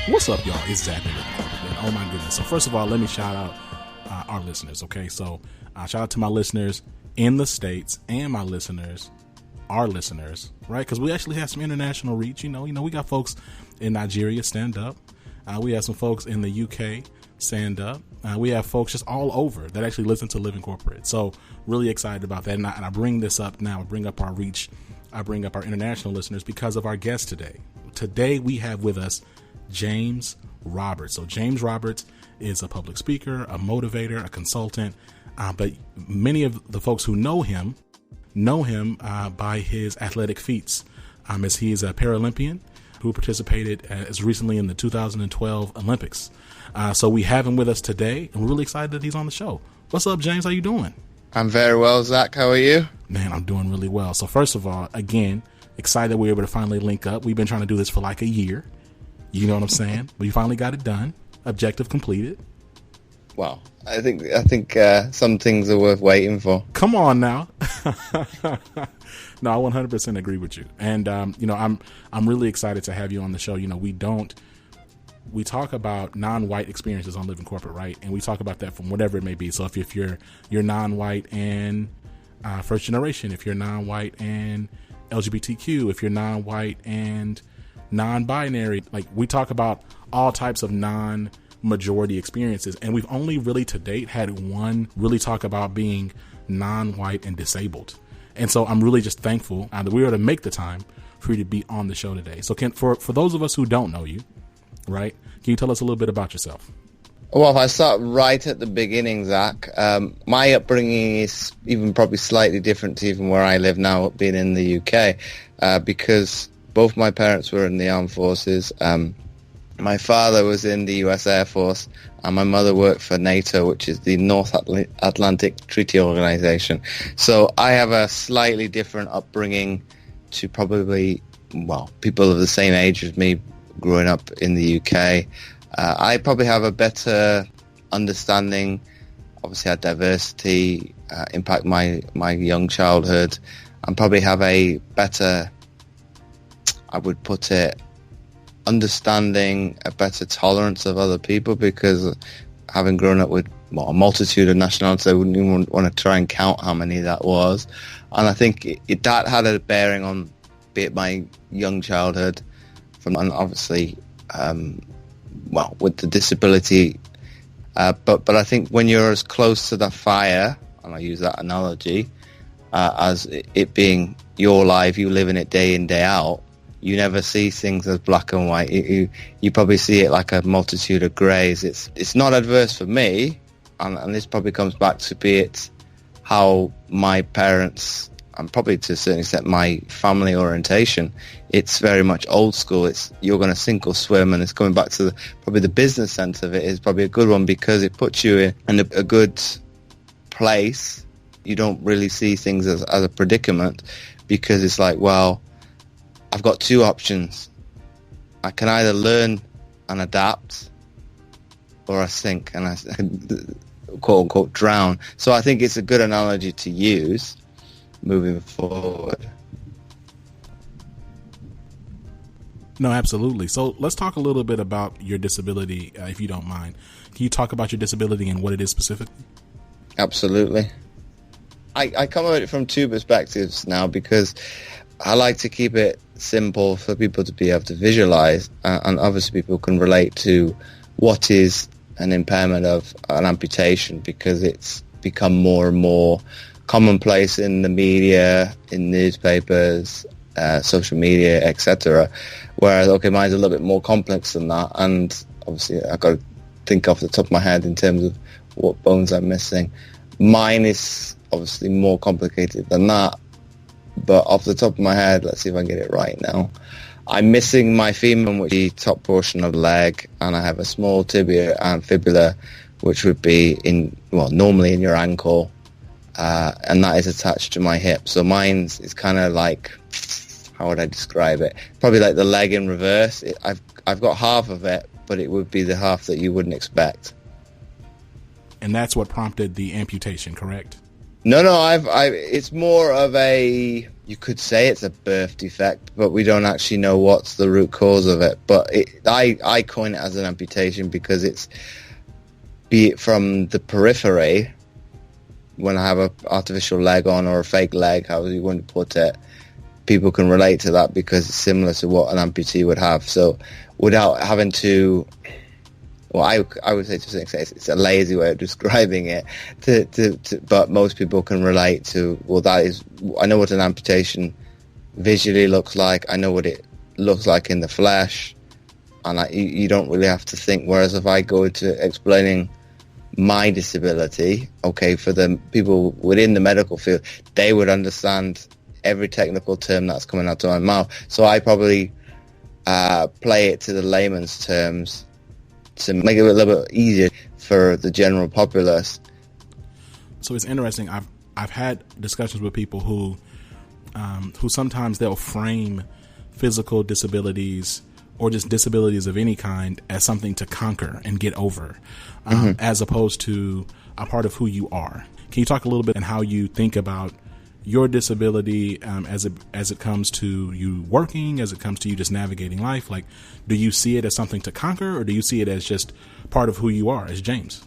What's up, y'all? It's Zach. And oh my goodness. So first of all, let me shout out our listeners, okay? So shout out to my listeners in the States and my listeners, our listeners, right? Because we actually have some international reach. You know, we got folks in Nigeria, stand up. We have some folks in the UK, stand up. We have folks just all over that actually listen to Living Corporate. So really excited about that. And I bring this up now. I bring up our reach. I bring up our international listeners because of our guest today. Today we have with us James Roberts. So James Roberts is a public speaker, a motivator, a consultant, but many of the folks who know him by his athletic feats, as he is a Paralympian who participated as recently in the 2012 Olympics. So we have him with us today, and we're really excited that he's on the show. What's up, James? How you doing? I'm very well, Zach. How are you? Man, I'm doing really well. So first of all, again, excited we were able to finally link up. We've been trying to do this for like a year. You know what I'm saying? We finally got it done. Objective completed. Well, I think some things are worth waiting for. Come on now. No, I 100% agree with you. And I'm really excited to have you on the show. You know, we talk about non-white experiences on Living Corporate, right? And we talk about that from whatever it may be. So if you're non-white and first generation, if you're non-white and LGBTQ, if you're non-white and non-binary, like we talk about all types of non-majority experiences, and we've only really to date had one really talk about being non-white and disabled. And so I'm really just thankful that we were to make the time for you to be on the show today. So for those of us who don't know you, right, can you tell us a little bit about yourself? Well, if I start right at the beginning, Zach, my upbringing is even probably slightly different to even where I live now, being in the UK, because both my parents were in the armed forces. My father was in the US Air Force, and my mother worked for NATO, which is the North Atlantic Treaty Organization. So I have a slightly different upbringing to probably, people of the same age as me growing up in the UK. I probably have a better understanding, obviously how diversity impact my young childhood, and probably have a better, I would put it, understanding, a better tolerance of other people, because having grown up with a multitude of nationalities, I wouldn't even want to try and count how many that was. And I think that had a bearing on, be it my young childhood, and obviously, with the disability. But I think when you're as close to the fire, and I use that analogy, as it being your life, you live in it day in, day out, you never see things as black and white. You probably see it like a multitude of greys. It's not adverse for me, and this probably comes back to be it how my parents, and probably to a certain extent my family orientation, it's very much old school. It's you're going to sink or swim, and it's coming back to probably the business sense of it is probably a good one, because it puts you in a good place. You don't really see things as a predicament, because it's like, well, I've got two options. I can either learn and adapt, or I sink and I quote unquote drown. So I think it's a good analogy to use moving forward. No, absolutely. So let's talk a little bit about your disability, if you don't mind. Can you talk about your disability and what it is specifically? Absolutely. I come at it from two perspectives now, because I like to keep it simple for people to be able to visualize, and obviously people can relate to what is an impairment of an amputation, because it's become more and more commonplace in the media, in newspapers, social media, etc. Whereas, okay, mine's a little bit more complex than that, and obviously I've got to think off the top of my head in terms of what bones I'm missing. Mine is obviously more complicated than that, but off the top of my head, let's see if I can get it right now. I'm missing my femur, which is the top portion of the leg, and I have a small tibia and fibula, which would be normally in your ankle, and that is attached to my hip. So mine is kind of like, how would I describe it? Probably like the leg in reverse. I've got half of it, but it would be the half that you wouldn't expect. And that's what prompted the amputation, correct? No, it's more of a you could say it's a birth defect, but we don't actually know what's the root cause of it. But I coin it as an amputation because it's, be it from the periphery, when I have an artificial leg on or a fake leg, however you want to put it, people can relate to that because it's similar to what an amputee would have. So without having to, well, I would say to some extent it's a lazy way of describing it, but most people can relate to, well, that is, I know what an amputation visually looks like, I know what it looks like in the flesh, and you don't really have to think. Whereas if I go into explaining my disability, okay, for the people within the medical field, they would understand every technical term that's coming out of my mouth. So I probably play it to the layman's terms to make it a little bit easier for the general populace. So it's interesting. I've had discussions with people who sometimes they'll frame physical disabilities or just disabilities of any kind as something to conquer and get over, as opposed to a part of who you are. Can you talk a little bit on how you think about your disability as it comes to you working, as it comes to you just navigating life? Like, do you see it as something to conquer, or do you see it as just part of who you are as James?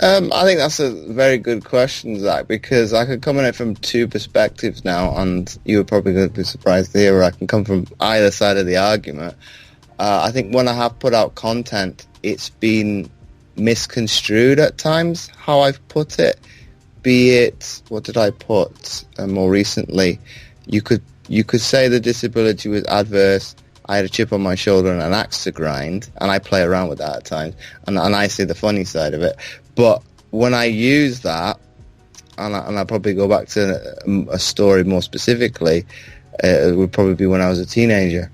I think that's a very good question, Zach, because I could come at it from two perspectives now, and you're probably going to be surprised to hear where I can come from either side of the argument. I think when I have put out content, it's been misconstrued at times, how I've put it. Be it, what did I put more recently? You could say the disability was adverse. I had a chip on my shoulder and an axe to grind, and I play around with that at times, and I see the funny side of it. But when I use that, and I'll probably go back to a story more specifically, it would probably be when I was a teenager.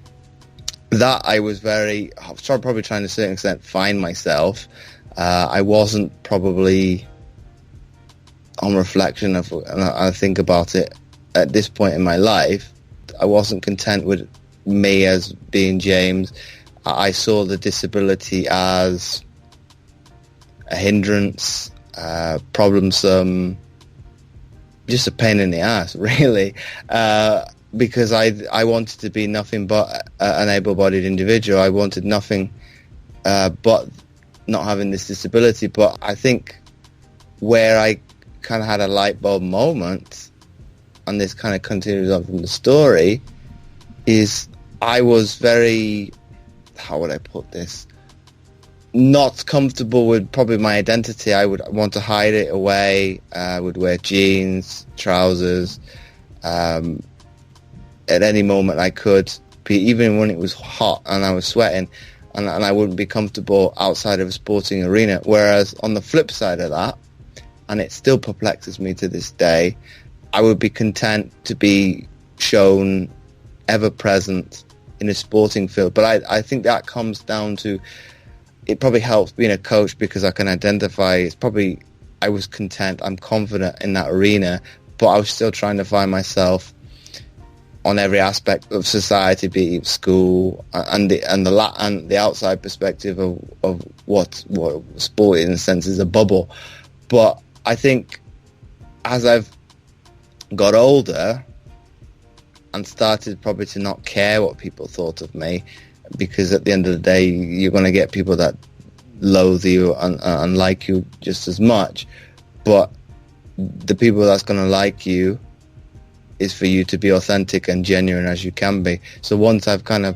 That I was probably trying to a certain extent find myself. I wasn't probably, on reflection, and I think about it at this point in my life, I wasn't content with me as being James. I saw the disability as a hindrance, problemsome, just a pain in the ass, really, because I wanted to be nothing but an able-bodied individual. I wanted nothing but not having this disability. But I think where I kind of had a light bulb moment, and this kind of continues on from the story, is I was very, how would I put this, not comfortable with probably my identity. I would want to hide it away. I would wear jeans, trousers, at any moment I could, even when it was hot and I was sweating, and I wouldn't be comfortable outside of a sporting arena. Whereas on the flip side of that, and it still perplexes me to this day, I would be content to be shown ever present in a sporting field. But I think that comes down to, it probably helps being a coach because I can identify, it's probably, I was content, I'm confident in that arena, but I was still trying to find myself on every aspect of society, be it school and the outside perspective of what sport in a sense is a bubble. But I think as I've got older and started probably to not care what people thought of me, because at the end of the day you're going to get people that loathe you and like you just as much, but the people that's going to like you is for you to be authentic and genuine as you can be. So once I've kind of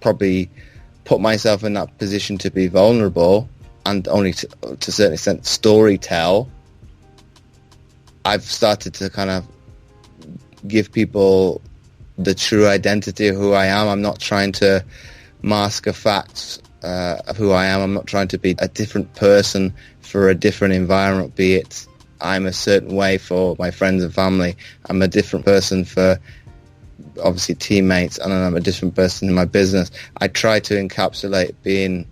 probably put myself in that position to be vulnerable and only to a certain extent story tell, I've started to kind of give people the true identity of who I am. I'm not trying to mask a fact of who I am. I'm not trying to be a different person for a different environment, be it I'm a certain way for my friends and family, I'm a different person for obviously teammates, and I'm a different person in my business. I try to encapsulate being,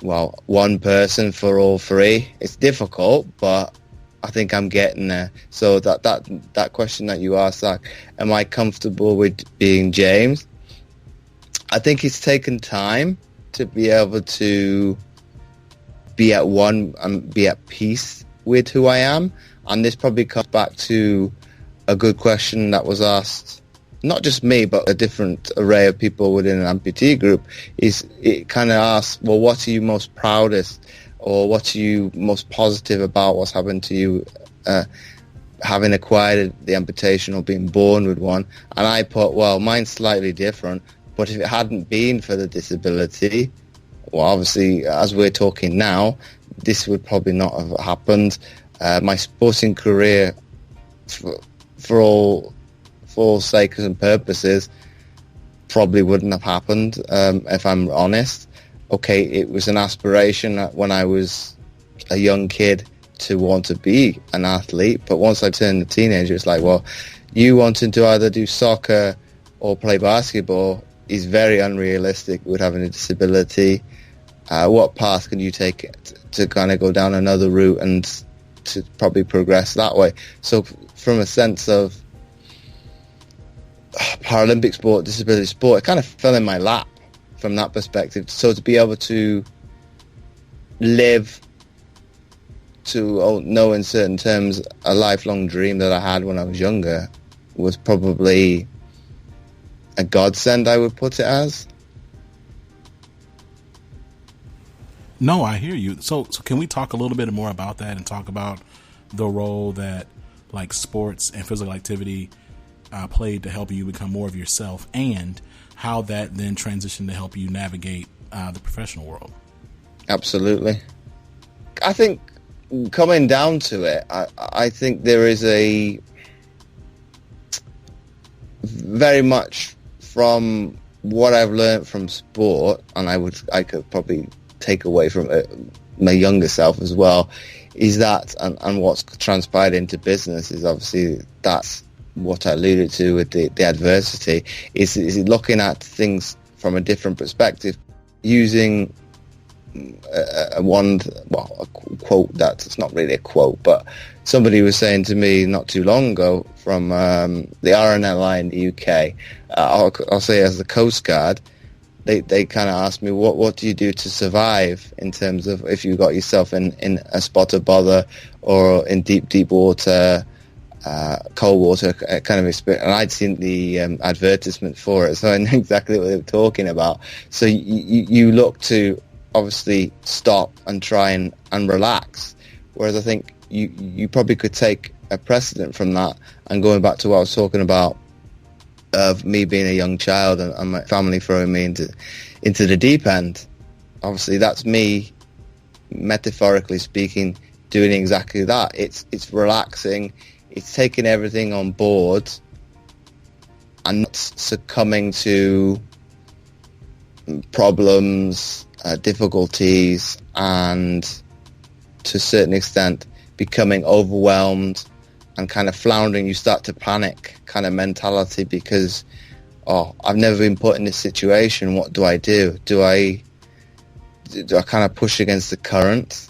well, one person for all three. It's difficult, but I think I'm getting there. So that question that you asked, Zach, am I comfortable with being James? I think it's taken time to be able to be at one and be at peace with who I am. And this probably comes back to a good question that was asked, not just me, but a different array of people within an amputee group, is it kind of asks, well, what are you most proudest, or what are you most positive about what's happened to you, having acquired the amputation or being born with one? And I put, well, mine's slightly different, but if it hadn't been for the disability, well, obviously, as we're talking now, this would probably not have happened. My sporting career, for all sakes and purposes, probably wouldn't have happened, if I'm honest. Okay, it was an aspiration when I was a young kid to want to be an athlete, but once I turned a teenager, it's like, well, you wanting to either do soccer or play basketball is very unrealistic with having a disability. What path can you take to kind of go down another route and to probably progress that way? So from a sense of Paralympic sport, disability sport, it kind of fell in my lap from that perspective. So to be able to live to know in certain terms a lifelong dream that I had when I was younger was probably a godsend, I would put it as. No, I hear you. So can we talk a little bit more about that and talk about the role that like sports and physical activity played to help you become more of yourself, and how that then transitioned to help you navigate the professional world? Absolutely. I think coming down to it, I think there is a very much from what I've learned from sport, and I could probably take away from my younger self as well, is that, and what's transpired into business is obviously that's what I alluded to with the adversity, is looking at things from a different perspective, using a quote that's not really a quote, but somebody was saying to me not too long ago from the RNLI in the UK, I'll say as the Coast Guard, they kind of asked me, what do you do to survive in terms of if you got yourself in a spot of bother or in deep water, cold water kind of experience. And I'd seen the advertisement for it, so I knew exactly what they were talking about. So you look to obviously stop and try and relax, whereas I think you probably could take a precedent from that, and going back to what I was talking about of me being a young child and my family throwing me into the deep end. Obviously that's me, metaphorically speaking, doing exactly that. It's relaxing, it's taking everything on board and not succumbing to problems, difficulties, and to a certain extent becoming overwhelmed and kind of floundering. You start to panic kind of mentality because, I've never been put in this situation. What do I do? Do I kind of push against the current?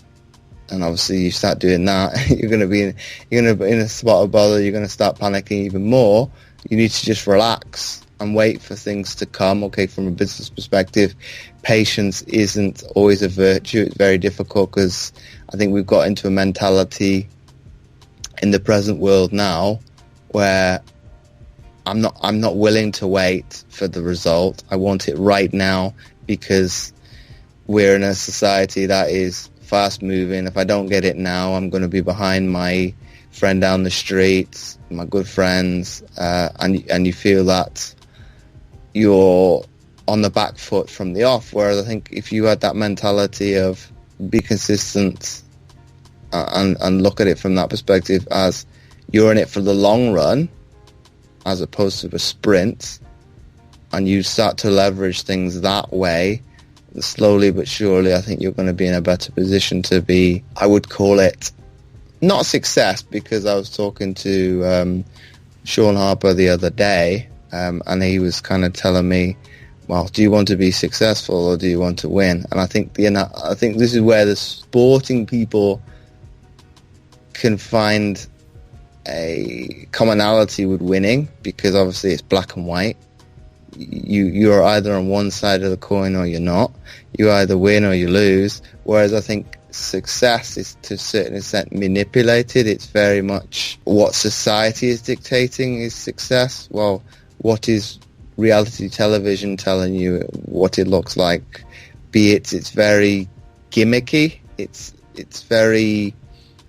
And obviously you start doing that, you're going to be in a spot of bother. You're going to start panicking even more. You need to just relax and wait for things to come. Okay, from a business perspective, patience isn't always a virtue. It's very difficult because I think we've got into a mentality in the present world now where I'm not willing to wait for the result. I want it right now because we're in a society that is fast moving. If I don't get it now, I'm going to be behind my friend down the street, my good friends, and you feel that you're on the back foot from the off. Whereas I think if you had that mentality of be consistent and look at it from that perspective as you're in it for the long run as opposed to a sprint, and you start to leverage things that way, slowly but surely, I think you're going to be in a better position to be, I would call it, not success, because I was talking to Sean Harper the other day, and he was kind of telling me, well, do you want to be successful or do you want to win? And I think this is where the sporting people can find a commonality with winning, because obviously it's black and white. You're either on one side of the coin or you're not. You either win or you lose. Whereas I think success is to a certain extent manipulated. It's very much what society is dictating is success. Well, what is reality television telling you what it looks like? It's very gimmicky. It's very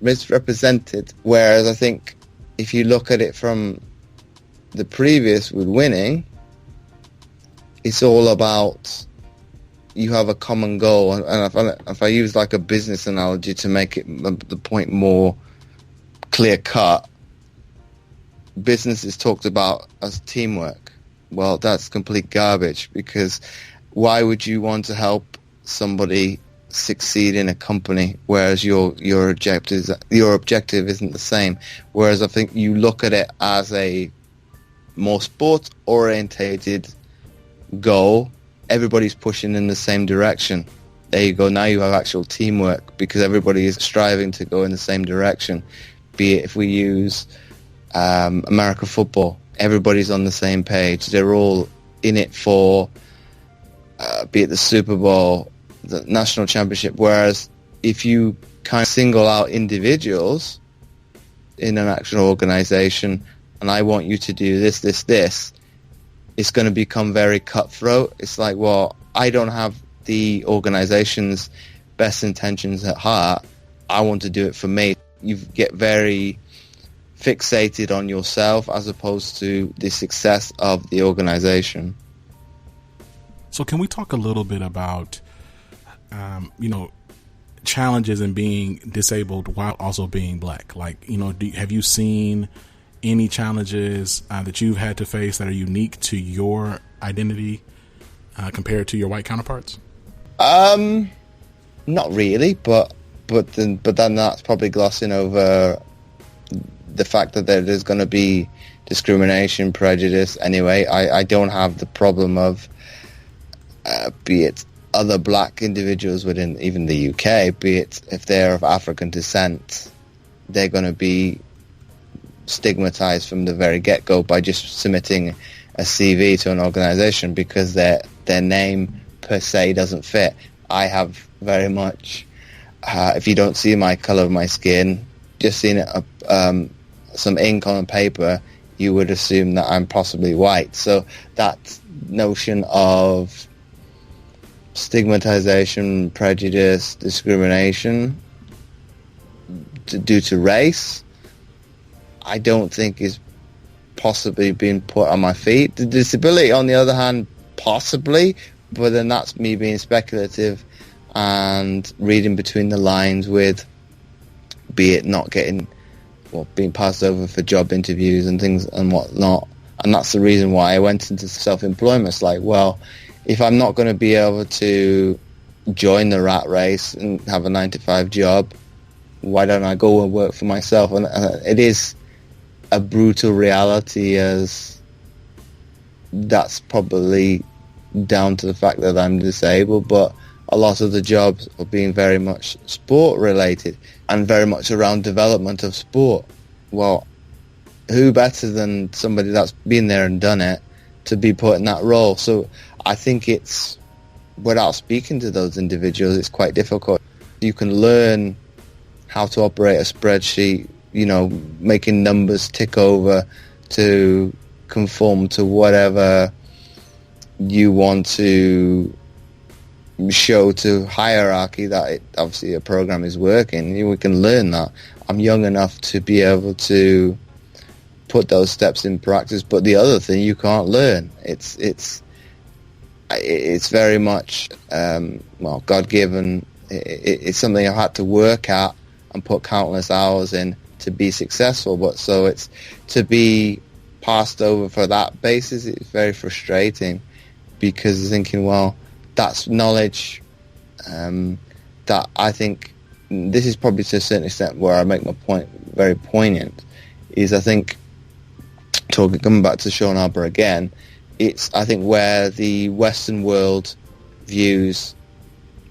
misrepresented. Whereas I think if you look at it from the previous with winning, it's all about you have a common goal. And if I use like a business analogy to make it the point more clear cut, business is talked about as teamwork. Well, that's complete garbage, because why would you want to help somebody succeed in a company whereas your objective isn't the same? Whereas I think you look at it as a more sports orientated goal, everybody's pushing in the same direction. There you go. Now you have actual teamwork because everybody is striving to go in the same direction. Be it if we use American football, everybody's on the same page. They're all in it for, be it the Super Bowl, the national championship. Whereas if you kind of single out individuals in an actual organization, and I want you to do this, it's going to become very cutthroat. It's like, well, I don't have the organization's best intentions at heart. I want to do it for me. You get very fixated on yourself as opposed to the success of the organization. So can we talk a little bit about, challenges in being disabled while also being black? Like, have you seen any challenges that you've had to face that are unique to your identity compared to your white counterparts? Not really, but then that's probably glossing over the fact that there's going to be discrimination, prejudice. Anyway, I don't have the problem of be it other black individuals within even the UK, be it if they're of African descent, they're going to be stigmatized from the very get-go by just submitting a CV to an organization because their name per se doesn't fit. I have very much, if you don't see my color of my skin, just seeing some ink on a paper, you would assume that I'm possibly white. So that notion of stigmatization, prejudice, discrimination due to race, I don't think is possibly being put on my feet. The disability, on the other hand, possibly, but then that's me being speculative and reading between the lines with, be it not getting, being passed over for job interviews and things and whatnot. And that's the reason why I went into self-employment. It's like, well, if I'm not going to be able to join the rat race and have a 9-to-5 job, why don't I go and work for myself? And it is a brutal reality, as that's probably down to the fact that I'm disabled, but a lot of the jobs are being very much sport related and very much around development of sport. Well, who better than somebody that's been there and done it to be put in that role? So I think it's, without speaking to those individuals, it's quite difficult. You can learn how to operate a spreadsheet, making numbers tick over to conform to whatever you want to show to hierarchy, that obviously a program is working. We can learn that. I'm young enough to be able to put those steps in practice, but the other thing you can't learn. It's very much God-given. It's something I've had to work at and put countless hours in to be successful. But so it's to be passed over for that basis, it's very frustrating, because you're thinking, well, that's knowledge that I think, this is probably to a certain extent where I make my point very poignant, is I think, coming back to Sean Harper again, it's, I think, where the Western world views,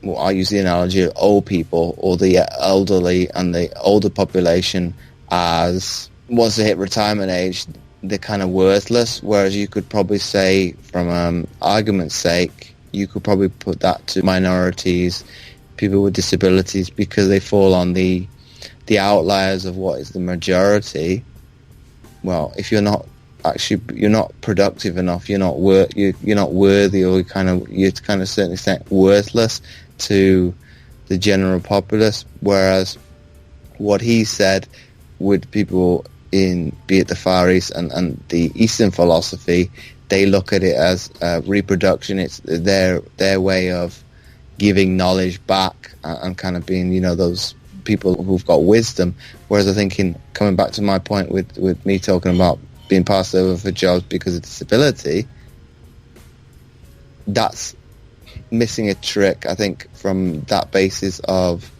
well, I'll use the analogy of old people or the elderly and the older population as, once they hit retirement age, they're kind of worthless, whereas you could probably say, from argument's sake, you could probably put that to minorities, people with disabilities because they fall on the outliers of what is the majority. Well, if you're not productive enough, you're not worthy, or you're kind of to a certain extent worthless to the general populace. Whereas what he said with people be it the Far East and the Eastern philosophy, they look at it as reproduction. It's their way of giving knowledge back and kind of being, those people who've got wisdom. Whereas I think coming back to my point with me talking about being passed over for jobs because of disability, that's missing a trick, I think, from that basis of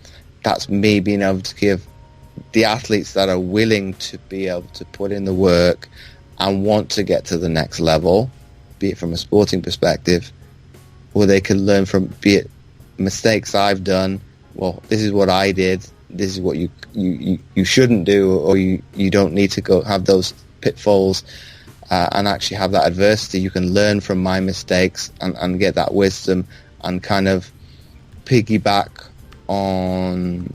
that's me being able to give the athletes that are willing to be able to put in the work and want to get to the next level, be it from a sporting perspective, or they can learn from, be it mistakes I've done. Well, this is what I did. This is what you shouldn't do, or you don't need to go have those pitfalls and actually have that adversity. You can learn from my mistakes and get that wisdom and kind of piggyback on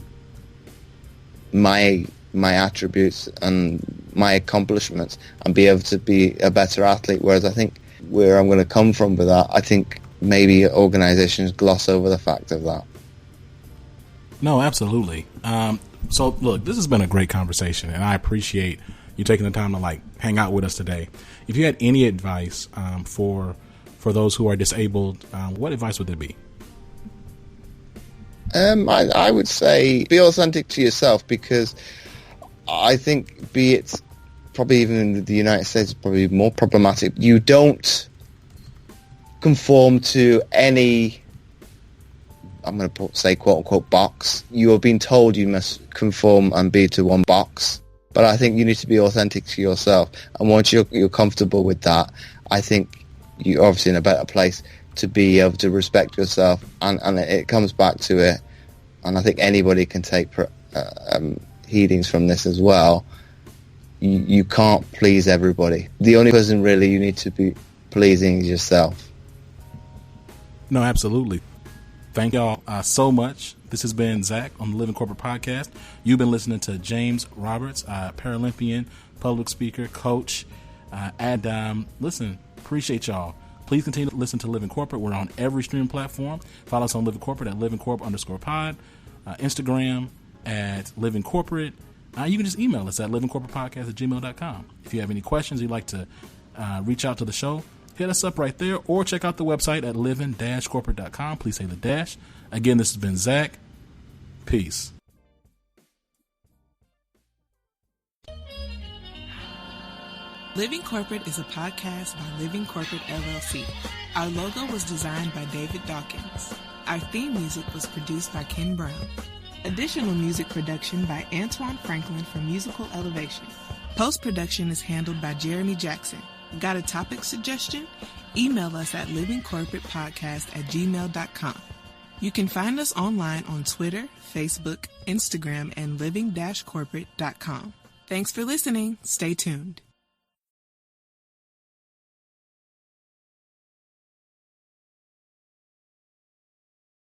my attributes and my accomplishments and be able to be a better athlete. Whereas I think where I'm going to come from with that, I think maybe organizations gloss over the fact of that. No, absolutely. So look, this has been a great conversation, and I appreciate you taking the time to hang out with us today. If you had any advice for those who are disabled, what advice would it be? I would say be authentic to yourself, because I think, be it probably even in the United States, it's probably more problematic. You don't conform to any, I'm going to say quote unquote box. You are being told you must conform and be to one box. But I think you need to be authentic to yourself. And once you're comfortable with that, I think you're obviously in a better place to be able to respect yourself. And it comes back to it. And I think anybody can take heedings from this as well. You can't please everybody. The only person really you need to be pleasing is yourself. No, absolutely. Thank y'all so much. This has been Zach on the Living Corporate Podcast. You've been listening to James Roberts, Paralympian, public speaker, coach. Listen, appreciate y'all. Please continue to listen to Living Corporate. We're on every streaming platform. Follow us on Living Corporate at livingcorp_pod, Instagram at Living Corporate. You can just email us at livingcorporatepodcast@gmail.com. If you have any questions you'd like to reach out to the show, hit us up right there, or check out the website at living-corporate.com. Please say the dash. Again, this has been Zach. Peace. Living Corporate is a podcast by Living Corporate LLC. Our logo was designed by David Dawkins. Our theme music was produced by Ken Brown. Additional music production by Antoine Franklin for Musical Elevation. Post-production is handled by Jeremy Jackson. Got a topic suggestion? Email us at livingcorporatepodcast@gmail.com. You can find us online on Twitter, Facebook, Instagram, and living-corporate.com. Thanks for listening. Stay tuned.